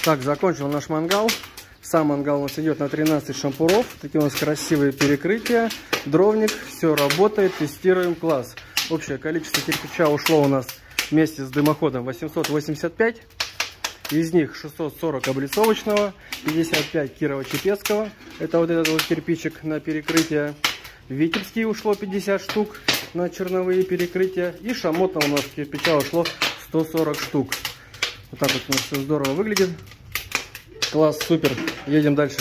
Так, закончил наш мангал. Сам мангал у нас идет на 13 шампуров. Такие у нас красивые перекрытия. Дровник, все работает, тестируем, класс. Общее количество кирпича ушло у нас вместе с дымоходом 885. Из них 640 облицовочного, 55 Кирово-Чепецкого. Это вот этот вот кирпичик на перекрытие. Витебский ушло 50 штук на черновые перекрытия. И шамотного у нас кирпича ушло 140 штук. Вот так вот у нас все здорово выглядит. Класс, супер. Едем дальше.